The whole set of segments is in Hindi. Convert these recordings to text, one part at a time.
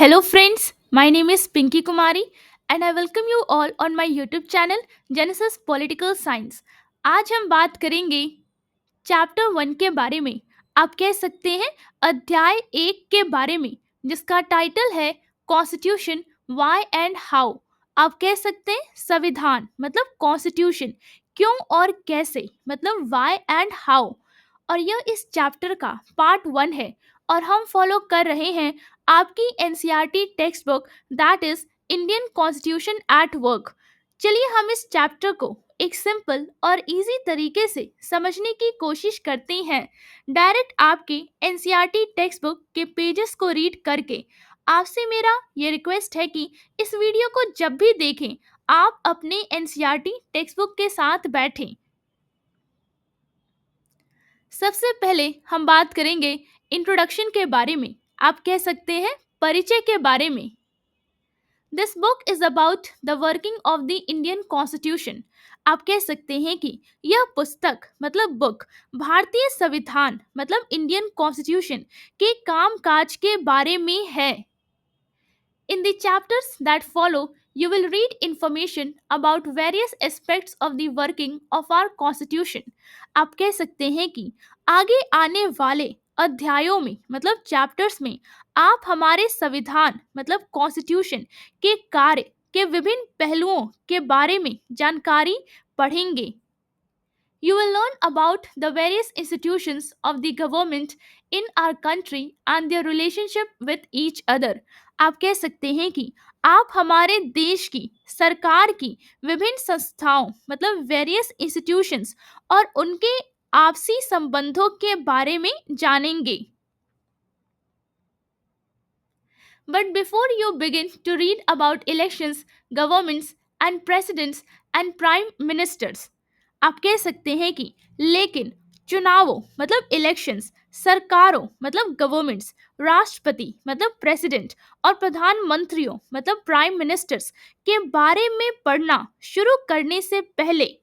Hello, friends. My name is Pinky Kumari, and I welcome you all on my YouTube channel Genesis Political Science. आज हम बात करेंगे चैप्टर 1 के बारे में। आप कह सकते हैं अध्याय 1 के बारे में, जिसका टाइटल है कॉन्स्टिट्यूशन वाई एंड हाउ। आप कह सकते हैं संविधान मतलब कॉन्स्टिट्यूशन, क्यों और कैसे मतलब वाई एंड हाउ। और यह इस चैप्टर का पार्ट 1 है और हम फॉलो कर रहे हैं आपकी NCERT text book, that is Indian constitution at work. चलिए हम इस चैप्टर को एक सिंपल और इजी तरीके से समझने की कोशिश करते हैं, डायरेक्ट आपके एनसीईआरटी टेक्स्ट बुक के पेजेस को रीड करके। आपसे मेरा ये रिक्वेस्ट है कि इस वीडियो को जब भी देखें आप अपने एनसीईआरटी टेक्स्ट बुक के साथ बैठें। सबसे पहले हम बात करेंगे इंट्रोडक्शन के बारे में। आप कह सकते हैं परिचय के बारे में। This book is about the working of the Indian constitution. आप कह सकते हैं कि यह पुस्तक मतलब बुक भारतीय संविधान मतलब इंडियन कॉन्स्टिट्यूशन के कामकाज के बारे में है। In the chapters that follow, you will read information about various aspects of the working of our constitution. आप कह सकते हैं कि आगे आने वाले अध्यायों में मतलब चैप्टर्स में आप हमारे संविधान मतलब कॉन्स्टिट्यूशन के कार्य के विभिन्न पहलुओं के बारे में जानकारी पढ़ेंगे। You will learn about the various institutions of the government in our country and their relationship with each other. आप कह सकते हैं कि आप हमारे देश की सरकार की विभिन्न संस्थाओं मतलब वेरियस इंस्टीट्यूशंस और उनके आपसी संबंधों के बारे में जानेंगे। But before you begin to read about elections, governments and presidents and prime ministers, आप कह सकते हैं कि लेकिन चुनावों मतलब इलेक्शंस, सरकारों मतलब गवर्नमेंट्स, राष्ट्रपति मतलब प्रेसिडेंट और प्रधानमंत्रियों मतलब प्राइम मिनिस्टर्स के बारे में पढ़ना शुरू करने से पहले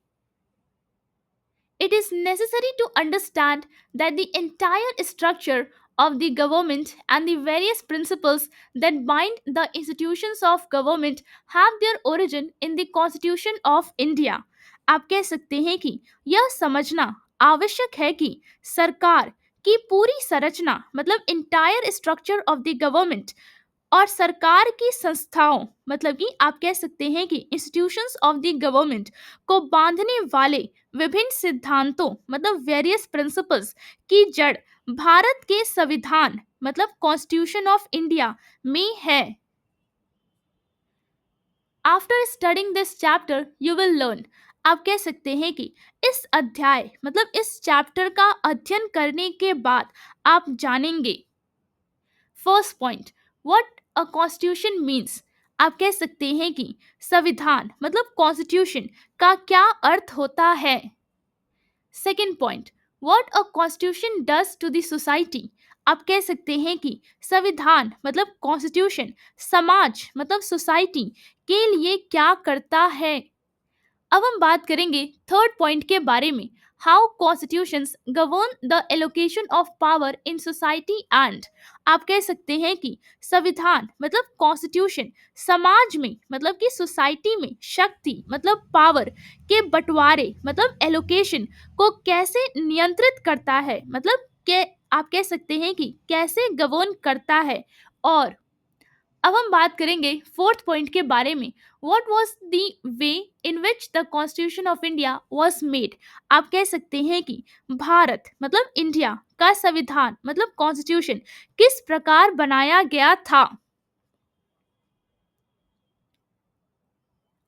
it is necessary to understand that the entire structure of the government and the various principles that bind the institutions of government have their origin in the Constitution of India. आप कह सकते हैं कि यह समझना आवश्यक है कि सरकार की पूरी संरचना मतलब entire structure of the government और सरकार की संस्थाओं मतलब कि आप कह सकते हैं कि इंस्टीट्यूशंस ऑफ द गवर्नमेंट को बांधने वाले विभिन्न सिद्धांतों मतलब वेरियस प्रिंसिपल्स की जड़ भारत के संविधान मतलब कॉन्स्टिट्यूशन ऑफ इंडिया में है। After studying this chapter you will learn. आप कह सकते हैं कि इस अध्याय मतलब इस चैप्टर का अध्ययन करने के बाद आप जानेंगे। First point, what a constitution means. आप कह सकते हैं कि संविधान मतलब कॉन्स्टिट्यूशन का क्या अर्थ होता है। Second point, what a constitution does to the society. आप कह सकते हैं कि संविधान मतलब कॉन्स्टिट्यूशन समाज मतलब सोसाइटी के लिए क्या करता है। अब हम बात करेंगे थर्ड पॉइंट के बारे में, how constitutions govern the allocation of power in society and. आप कह सकते हैं कि संविधान मतलब कॉन्स्टिट्यूशन समाज में मतलब कि सोसाइटी में शक्ति मतलब पावर के बंटवारे मतलब एलोकेशन को कैसे नियंत्रित करता है मतलब के आप कह सकते हैं कि कैसे गवर्न करता है। और अब हम बात करेंगे फोर्थ पॉइंट के बारे में, what was the way in which the constitution of India was made. आप कह सकते हैं कि भारत मतलब इंडिया का संविधान मतलब कॉन्स्टिट्यूशन किस प्रकार बनाया गया था।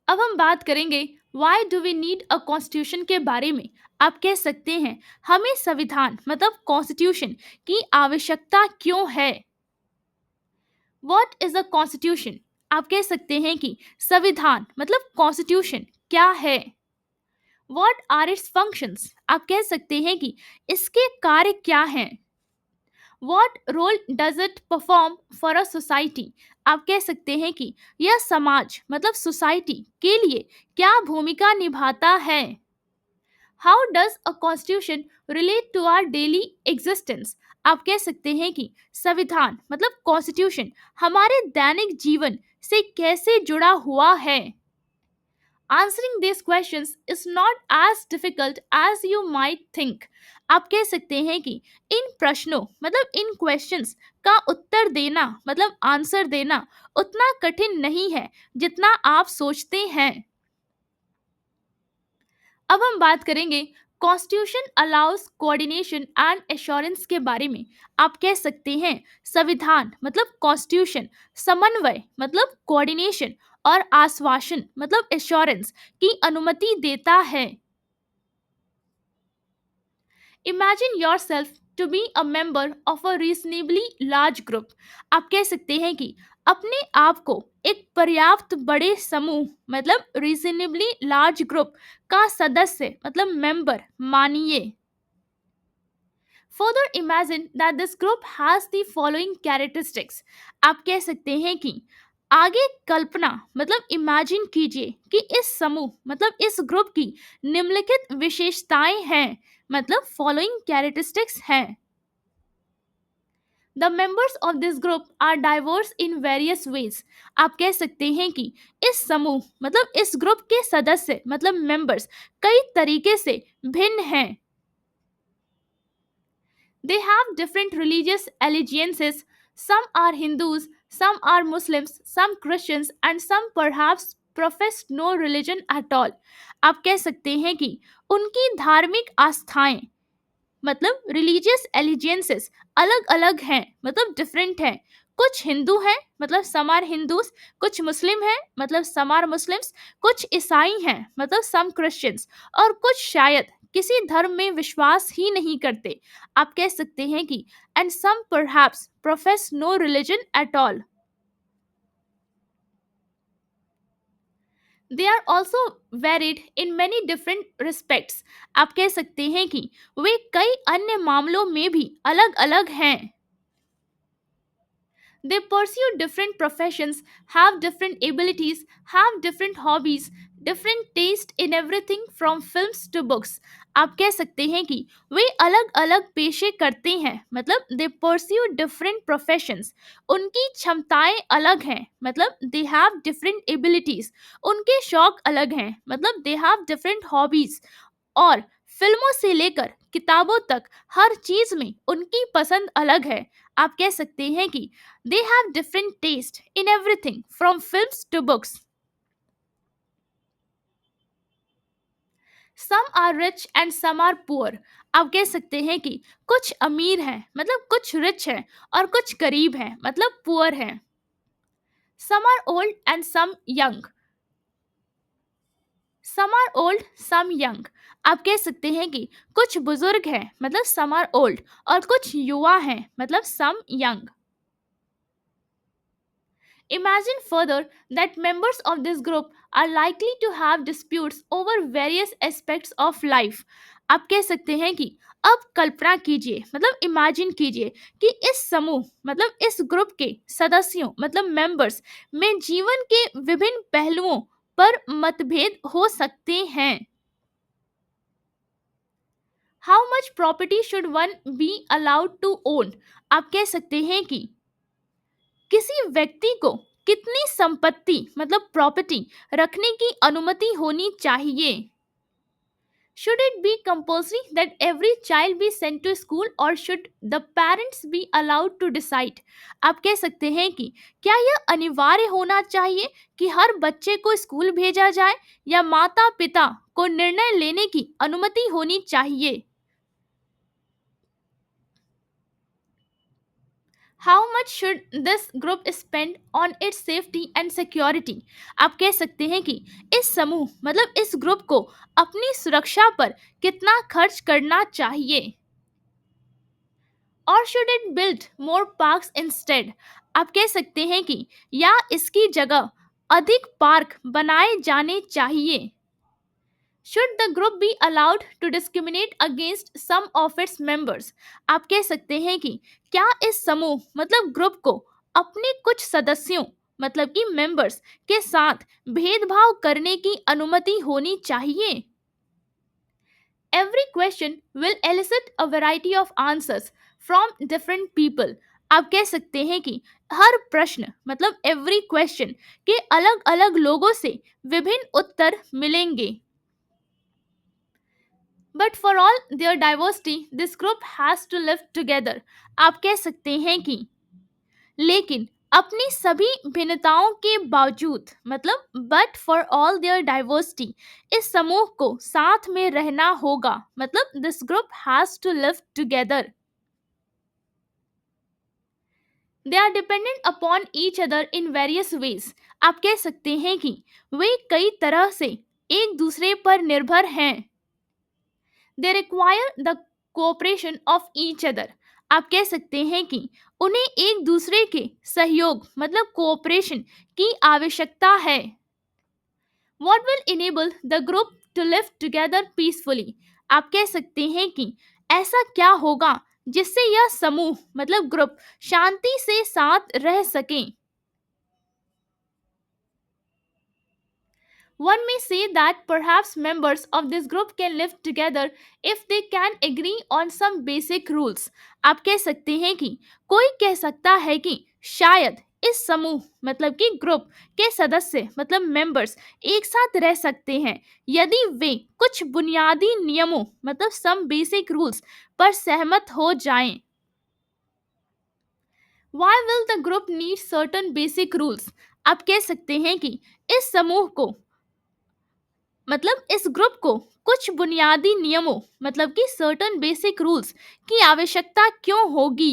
अब हम बात करेंगे why do we need a constitution के बारे में। आप कह सकते हैं हमें संविधान मतलब कॉन्स्टिट्यूशन की आवश्यकता क्यों है। What is a constitution. आप कह सकते हैं कि संविधान मतलब कॉन्स्टिट्यूशन क्या है। What are its functions. आप कह सकते हैं कि इसके कार्य क्या हैं। What role does it perform for a society. आप कह सकते हैं कि यह समाज मतलब सोसाइटी के लिए क्या भूमिका निभाता है। How does a constitution relate to our daily existence? आप कह सकते हैं कि संविधान मतलब कॉन्स्टिट्यूशन हमारे दैनिक जीवन से कैसे जुड़ा हुआ है? Answering these questions is not as difficult as you might think. आप कह सकते हैं कि इन प्रश्नों मतलब इन क्वेश्चंस का उत्तर देना मतलब आंसर देना उतना कठिन नहीं है जितना आप सोचते हैं। अब हम बात करेंगे constitution allow us coordination and assurance के बारे में। आप कह सकते हैं संविधान मतलब कॉन्स्टिट्यूशन समन्वय मतलब कोऑर्डिनेशन और आश्वासन मतलब एश्योरेंस की अनुमति देता है। Imagine yourself to be a member of a reasonably large group. आप कह सकते हैं कि अपने आप को एक पर्याप्त बड़े समूह मतलब रीजनेबली लार्ज ग्रुप का सदस्य मतलब मेंबर मानिए। Further imagine that this group has the following characteristics. आप कह सकते हैं कि आगे कल्पना मतलब इमेजिन कीजिए कि इस समूह मतलब इस ग्रुप की निम्नलिखित विशेषताएं हैं मतलब फॉलोइंग कैरेक्टरिस्टिक्स हैं। The members of this group are diverse in various ways. आप कह सकते हैं कि इस समूह मतलब इस ग्रुप के सदस्य मतलब मेंबर्स कई तरीके से भिन्न हैं। They have different religious allegiances. Some are Hindus, some are Muslims, some Christians, and some perhaps profess no religion at all. आप कह सकते हैं कि उनकी धार्मिक आस्थाएं मतलब रिलीजियस एलिजेंसेस अलग अलग हैं मतलब डिफरेंट हैं। कुछ हिंदू हैं मतलब सम आर हिंदूज, कुछ मुस्लिम हैं मतलब सम आर मुस्लिम्स, कुछ ईसाई हैं मतलब सम क्रिश्चियंस, और कुछ शायद किसी धर्म में विश्वास ही नहीं करते। आप कह सकते हैं कि and some perhaps profess no religion at all. They are also varied in many different respects. आप कह सकते हैं कि वे कई अन्य मामलों में भी अलग अलग हैं। They pursue different professions, have different abilities, have different hobbies, different taste in everything from films to books. आप कह सकते हैं कि वे अलग अलग पेशे करते हैं मतलब दे pursue different professions। उनकी क्षमताएं अलग हैं मतलब they have different abilities। उनके शौक अलग हैं मतलब they have different hobbies। और फिल्मों से लेकर किताबों तक हर चीज में उनकी पसंद अलग है। आप कह सकते हैं कि they have different taste in everything from films to books. Some are rich and some are poor. आप कह सकते हैं कि कुछ अमीर हैं मतलब कुछ रिच हैं और कुछ गरीब हैं मतलब पुअर हैं। Some are old and some young. Some are old some young. आप कह सकते हैं कि कुछ बुजुर्ग हैं मतलब सम आर ओल्ड और कुछ युवा हैं मतलब some young. Imagine further that members of this group are likely to have disputes over various aspects of life. आप कह सकते हैं कि अब कल्पना कीजिए मतलब इमेजिन कीजिए कि इस समूह मतलब इस ग्रुप के सदस्यों मतलब मेंबर्स में जीवन के विभिन्न पहलुओं पर मतभेद हो सकते हैं। How much property should one be allowed to own? आप कह सकते हैं कि किसी व्यक्ति को कितनी संपत्ति मतलब प्रॉपर्टी रखने की अनुमति होनी चाहिए? Should it be compulsory that every child be sent to school or should the parents be allowed to decide? आप कह सकते हैं कि क्या यह अनिवार्य होना चाहिए कि हर बच्चे को स्कूल भेजा जाए या माता पिता को निर्णय लेने की अनुमति होनी चाहिए? How much should this group spend on it's safety and security? आप कह सकते हैं कि इस समूह मतलब इस ग्रुप को अपनी सुरक्षा पर कितना खर्च करना चाहिए। और should it build more parks instead? आप कह सकते हैं कि या इसकी जगह अधिक पार्क बनाए जाने चाहिए। Should the group be allowed to discriminate against some of its members? आप कह सकते हैं कि क्या इस समूह मतलब ग्रुप को अपने कुछ सदस्यों मतलब कि मेंबर्स के साथ भेदभाव करने की अनुमति होनी चाहिए? Every question will elicit a variety of answers from different people. आप कह सकते हैं कि हर प्रश्न मतलब every question के अलग अलग लोगों से विभिन्न उत्तर मिलेंगे. But for all their diversity, this group has to live together. आप कह सकते हैं कि लेकिन अपनी सभी भिन्नताओं के बावजूद मतलब but for all their diversity इस समूह को साथ में रहना होगा मतलब this group has to live together. They are dependent upon each other in various ways. आप कह सकते हैं कि वे कई तरह से एक दूसरे पर निर्भर हैं. They require the cooperation of each other. आप कह सकते हैं कि उन्हें एक दूसरे के सहयोग मतलब कोऑपरेशन की आवश्यकता है. What will enable the group to live together peacefully. आप कह सकते हैं कि ऐसा क्या होगा जिससे यह समूह मतलब ग्रुप शांति से साथ रह सकें. One may say that perhaps members of this group can live together if they can agree on some basic rules. आप कह सकते हैं कि कोई कह सकता है कि शायद इस समूह मतलब कि ग्रुप के सदस्य मतलब मेंबर्स एक साथ रह सकते हैं यदि वे कुछ बुनियादी नियमों मतलब सम बेसिक रूल्स पर सहमत हो जाएं. Why will the group need certain basic rules? आप कह सकते हैं कि इस समूह को मतलब इस ग्रुप को कुछ बुनियादी नियमों मतलब कि सर्टन बेसिक रूल्स की आवश्यकता क्यों होगी.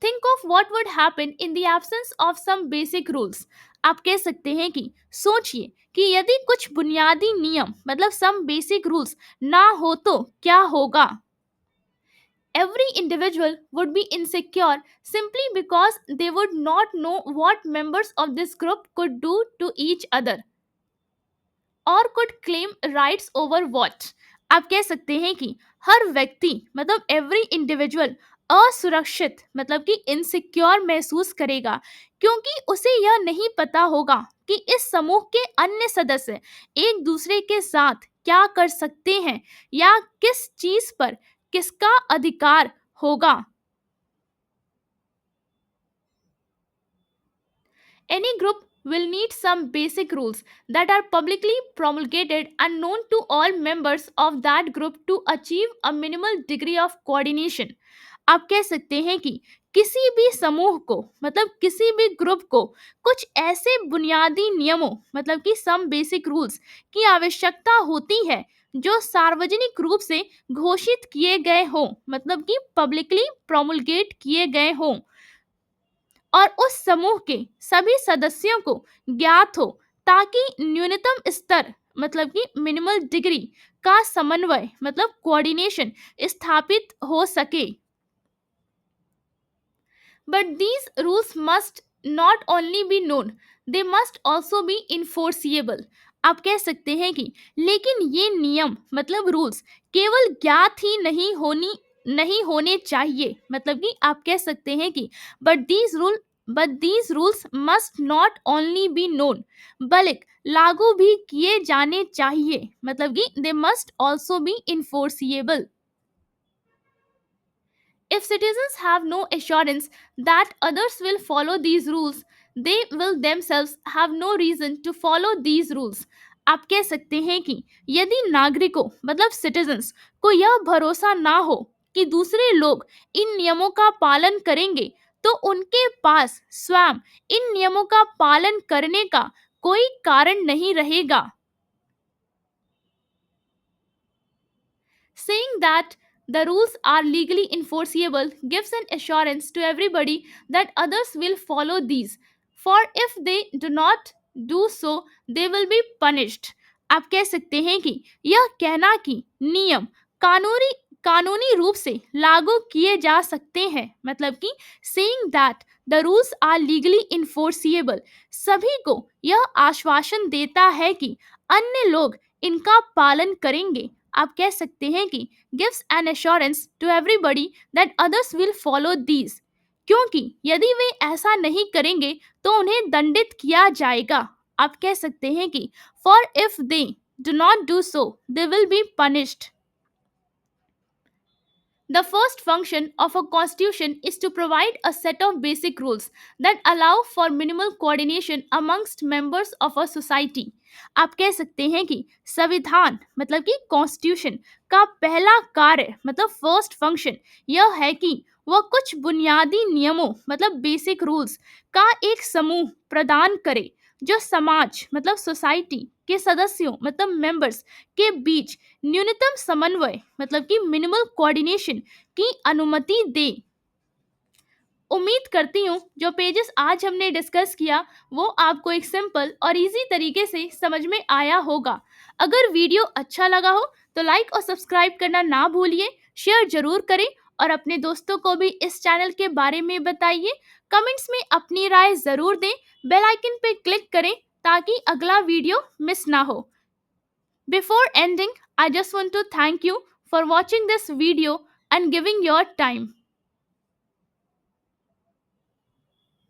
Think of what would happen in the absence of some basic rules. आप कह सकते हैं कि सोचिए कि यदि कुछ बुनियादी नियम मतलब सम बेसिक रूल्स ना हो तो क्या होगा. Every individual would be insecure simply because they would not know what members of this group could do to each other और could claim rights over what. आप कह सकते हैं कि हर व्यक्ति मतलब एवरी इंडिविजुअल असुरक्षित मतलब कि इनसिक्योर महसूस करेगा क्योंकि उसे यह नहीं पता होगा कि इस समूह के अन्य सदस्य एक दूसरे के साथ क्या कर सकते हैं या किस चीज पर किसका अधिकार होगा. Any group will need some basic rules that are publicly promulgated and known to all members of that group to achieve a minimal degree of coordination. आप कह सकते हैं कि किसी भी समूह को मतलब किसी भी ग्रुप को कुछ ऐसे बुनियादी नियमों मतलब कि सम बेसिक रूल्स की आवश्यकता होती है जो सार्वजनिक रूप से घोषित किए गए हों मतलब कि पब्लिकली प्रोमुलगेट किए गए हों और उस समूह के सभी सदस्यों को ज्ञात हो ताकि न्यूनतम स्तर मतलब कि मिनिमल डिग्री का समन्वय मतलब कोऑर्डिनेशन स्थापित हो सके. But these rules must not only be known, they must also be enforceable. आप कह सकते हैं कि लेकिन ये नियम मतलब रूल्स केवल ज्ञात ही नहीं होने चाहिए मतलब कि आप कह सकते हैं कि but these rules must not only be known बल्कि लागू भी किए जाने चाहिए मतलब कि they must also be enforceable. If citizens have no assurance that others will follow these rules, they will themselves have no reason to follow these rules. आप कह सकते हैं कि यदि नागरिकों मतलब सिटीजन्स को यह भरोसा ना हो कि दूसरे लोग इन नियमों का पालन करेंगे तो उनके पास स्वयं इन नियमों का पालन करने का कोई कारण नहीं रहेगा. Saying that the rules are legally enforceable gives an assurance to everybody that others will follow these. For if they do not do so, they will be punished. आप कह सकते हैं कि यह कहना कि नियम कानूनी कानूनी रूप से लागू किए जा सकते हैं मतलब कि saying that the rules are legally enforceable सभी को यह आश्वासन देता है कि अन्य लोग इनका पालन करेंगे. आप कह सकते हैं कि gives an assurance to everybody that others will follow these क्योंकि यदि वे ऐसा नहीं करेंगे तो उन्हें दंडित किया जाएगा. आप कह सकते हैं कि for if they do not do so, they will be punished. The first function of a constitution is to provide a set of basic rules that allow for minimal coordination amongst members of a society. आप कह सकते हैं कि संविधान मतलब कि कॉन्स्टिट्यूशन का पहला कार्य मतलब फर्स्ट फंक्शन यह है कि वह कुछ बुनियादी नियमों मतलब बेसिक रूल्स का एक समूह प्रदान करे जो समाज मतलब सोसाइटी के सदस्यों मतलब मेंबर्स के बीच न्यूनतम समन्वय मतलब कि मिनिमल कोऑर्डिनेशन की अनुमति दे। उम्मीद करती हूँ जो पेजेस आज हमने डिस्कस किया वो आपको एक सिंपल और इजी तरीके से समझ में आया होगा। अगर वीडियो अच्छा लगा हो तो लाइक और सब्सक्राइब करना ना भूलिए, शेयर जरूर करें और अपने दोस्तों को भी इस चैनल के बारे में बताइए। कमेंट्स में अपनी राय जरूर दें, बेल आइकन पे क्लिक करें ताकि अगला वीडियो मिस ना हो। Before ending, I just want to thank you for watching this video and giving your time.